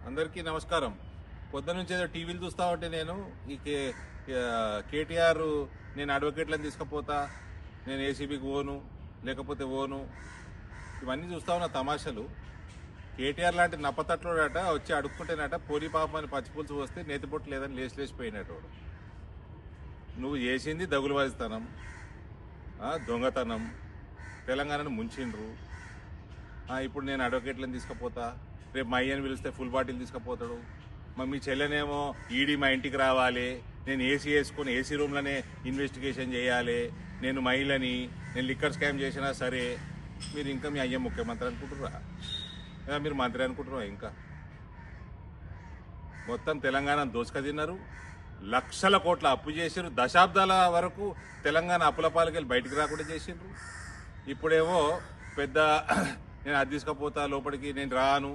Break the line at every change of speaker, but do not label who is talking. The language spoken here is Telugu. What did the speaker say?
అందరికీ నమస్కారం. పొద్దునుంచి ఏదో టీవీలు చూస్తా ఉంటే నేను ఈ కేటీఆర్ నేను అడ్వకేట్లను తీసుకుపోతా, నేను ఏసీబీకి ఓను లేకపోతే ఓను, ఇవన్నీ చూస్తా ఉన్న తమాషలు. కేటీఆర్ లాంటి నప్పతట్లోడట వచ్చి అడుక్కుంటేనట పోలీ పాపం అని పచ్చిపులుసు వస్తే నేతిపొట్టు లేదని లేచిపోయినట్టు. నువ్వు చేసింది దగులువారిస్తనం, దొంగతనం, తెలంగాణను ముంచిండ్రు. ఇప్పుడు నేను అడ్వకేట్లను తీసుకుపోతా, రేపు మా అయ్యని పిలిస్తే ఫుల్ బాటిల్ తీసుకుపోతాడు. మీ చెల్లెనేమో ఈడీ మా ఇంటికి రావాలి, నేను ఏసీ వేసుకుని ఏసీ రూమ్లోనే ఇన్వెస్టిగేషన్ చేయాలి, నేను మహిళని, నేను లిక్కర్ స్కామ్ చేసినా సరే. మీరు ఇంకా మీ అయ్య ముఖ్యమంత్రి అనుకుంటుర్రా? మీరు మంత్రి అనుకుంటున్నారా? ఇంకా మొత్తం తెలంగాణను దోసుక తిన్నారు, లక్షల కోట్ల అప్పు చేసిర్రు, దశాబ్దాల వరకు తెలంగాణ అప్పుల పాలకెళ్ళి బయటికి రాకుండా చేసిండ్రు. ఇప్పుడేమో పెద్ద నేను అది తీసుకుపోతా లోపలికి, నేను రాను,